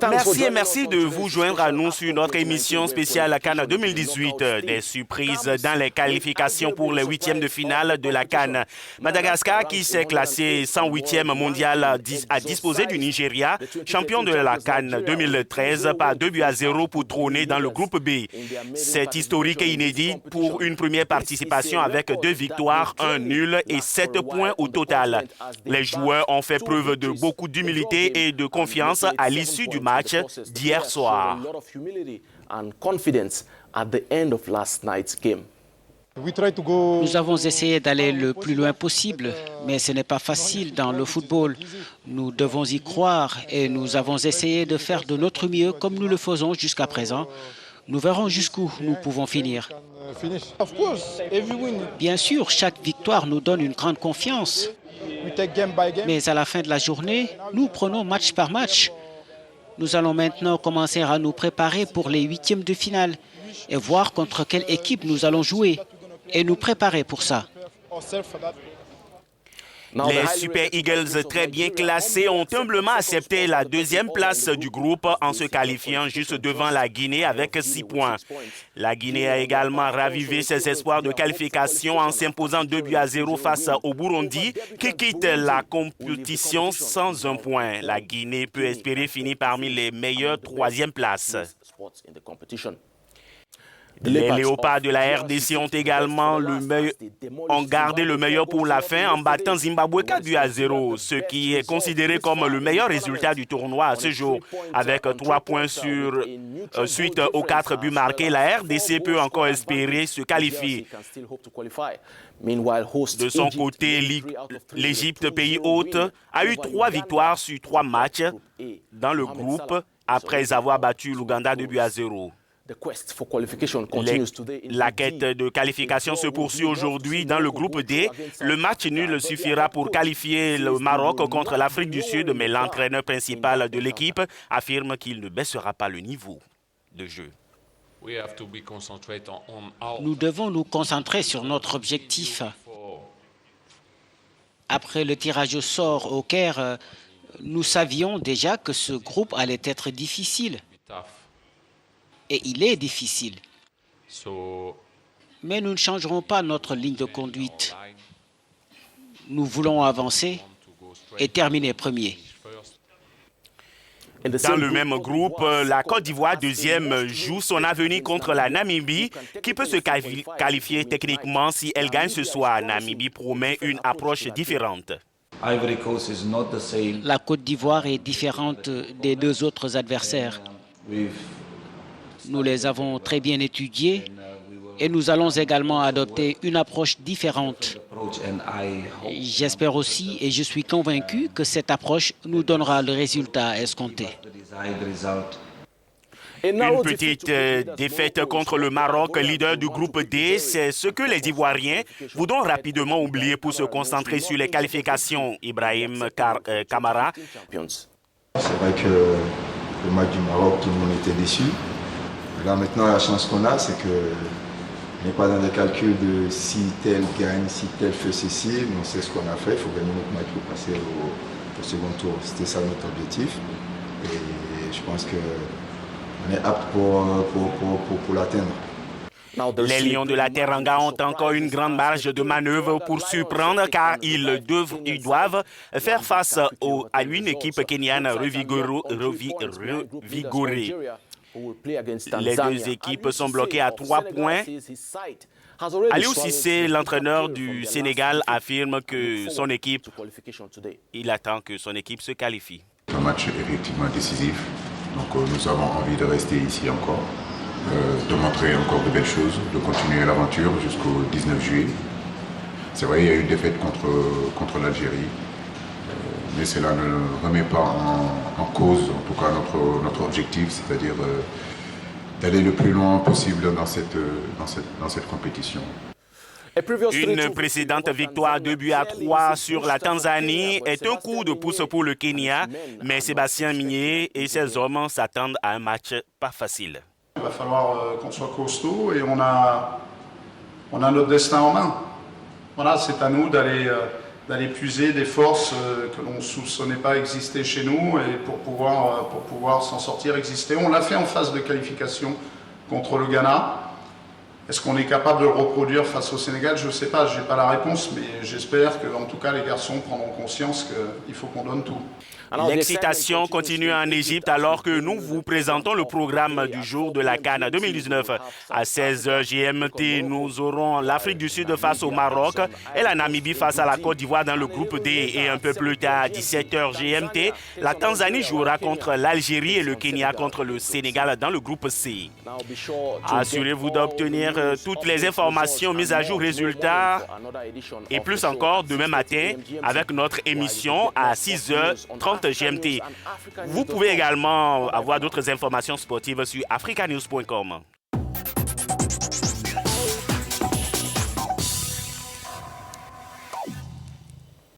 Merci et merci de vous joindre à nous sur notre émission spéciale la CAN 2018. Des surprises dans les qualifications pour les huitièmes de finale de la CAN. Madagascar, qui s'est classé 108e mondial, a disposé du Nigeria, champion de la CAN 2013, par 2-0 pour trôner dans le groupe B. C'est historique et inédit pour une première participation avec 2 victoires, 1 nul et 7 points au total. Les joueurs ont fait preuve de beaucoup d'humilité et de confiance à l'issue du match d'hier soir. Nous avons essayé d'aller le plus loin possible, mais ce n'est pas facile dans le football. Nous devons y croire et nous avons essayé de faire de notre mieux comme nous le faisons jusqu'à présent. Nous verrons jusqu'où nous pouvons finir. Bien sûr, chaque victoire nous donne une grande confiance. Mais à la fin de la journée, nous prenons match par match. Nous allons maintenant commencer à nous préparer pour les huitièmes de finale et voir contre quelle équipe nous allons jouer et nous préparer pour ça. Les Super Eagles, très bien classés, ont humblement accepté la 2e place du groupe en se qualifiant juste devant la Guinée avec 6 points. La Guinée a également ravivé ses espoirs de qualification en s'imposant 2-0 face au Burundi, qui quitte la compétition sans 1 point. La Guinée peut espérer finir parmi les meilleures 3e places. Les Léopards de la RDC ont également gardé le meilleur pour la fin en battant Zimbabwe 4-0, ce qui est considéré comme le meilleur résultat du tournoi à ce jour. Avec 3 points suite aux 4 buts marqués, la RDC peut encore espérer se qualifier. De son côté, l'Égypte, pays hôte, a eu 3 victoires sur 3 matchs dans le groupe après avoir battu l'Ouganda 2-0. La quête de qualification se poursuit aujourd'hui dans le groupe D. Le match nul suffira pour qualifier le Maroc contre l'Afrique du Sud, mais l'entraîneur principal de l'équipe affirme qu'il ne baissera pas le niveau de jeu. Nous devons nous concentrer sur notre objectif. Après le tirage au sort au Caire, nous savions déjà que ce groupe allait être difficile. Et il est difficile. Mais nous ne changerons pas notre ligne de conduite. Nous voulons avancer et terminer premier. Dans le même groupe, la Côte d'Ivoire, 2e, joue son avenir contre la Namibie, qui peut se qualifier techniquement si elle gagne ce soir. Namibie promet une approche différente. La Côte d'Ivoire est différente des 2 autres adversaires. Nous les avons très bien étudiés et nous allons également adopter une approche différente. J'espère aussi et je suis convaincu que cette approche nous donnera le résultat escompté. Une petite défaite contre le Maroc, leader du groupe D, c'est ce que les Ivoiriens voudront rapidement oublier pour se concentrer sur les qualifications. Ibrahim Kamara. C'est vrai que le match du Maroc, tout le monde était déçu. Là maintenant, la chance qu'on a, c'est qu'on n'est pas dans des calculs de si tel gagne, si tel fait ceci. Mais on sait ce qu'on a fait. Il faut gagner notre match pour passer au second tour. C'était ça notre objectif. Et je pense qu'on est apte pour l'atteindre. Les Lions de la Teranga ont encore une grande marge de manœuvre pour surprendre car ils doivent faire face à une équipe kenyane revigorée. Les 2 équipes sont bloquées à 3 points. Aliou Cissé, l'entraîneur du Sénégal, affirme que il attend que son équipe se qualifie. Un match effectivement décisif, donc nous avons envie de rester ici encore, de montrer encore de belles choses, de continuer l'aventure jusqu'au 19 juillet. C'est vrai, il y a eu une défaite contre l'Algérie. Mais cela ne remet pas en cause, en tout cas, notre objectif, c'est-à-dire d'aller le plus loin possible dans cette compétition. Une précédente victoire 2-3 sur la Tanzanie est un coup de pouce pour le Kenya, mais Sébastien Migné et ses hommes s'attendent à un match pas facile. Il va falloir qu'on soit costaud et on a notre destin en main. Voilà, c'est à nous d'aller d'aller puiser des forces que l'on ne soupçonnait pas exister chez nous et pour pouvoir s'en sortir, exister. On l'a fait en phase de qualification contre le Ghana. Est-ce qu'on est capable de le reproduire face au Sénégal? Je ne sais pas, je n'ai pas la réponse, mais j'espère que, en tout cas, les garçons prendront conscience qu'il faut qu'on donne tout. L'excitation continue en Égypte alors que nous vous présentons le programme du jour de la CAN 2019. À 16h GMT, nous aurons l'Afrique du Sud face au Maroc et la Namibie face à la Côte d'Ivoire dans le groupe D. Et un peu plus tard, à 17h GMT, la Tanzanie jouera contre l'Algérie et le Kenya contre le Sénégal dans le groupe C. Assurez-vous d'obtenir toutes les informations mises à jour, résultats et plus encore demain matin avec notre émission à 6h30 GMT. Vous pouvez également avoir d'autres informations sportives sur africanews.com.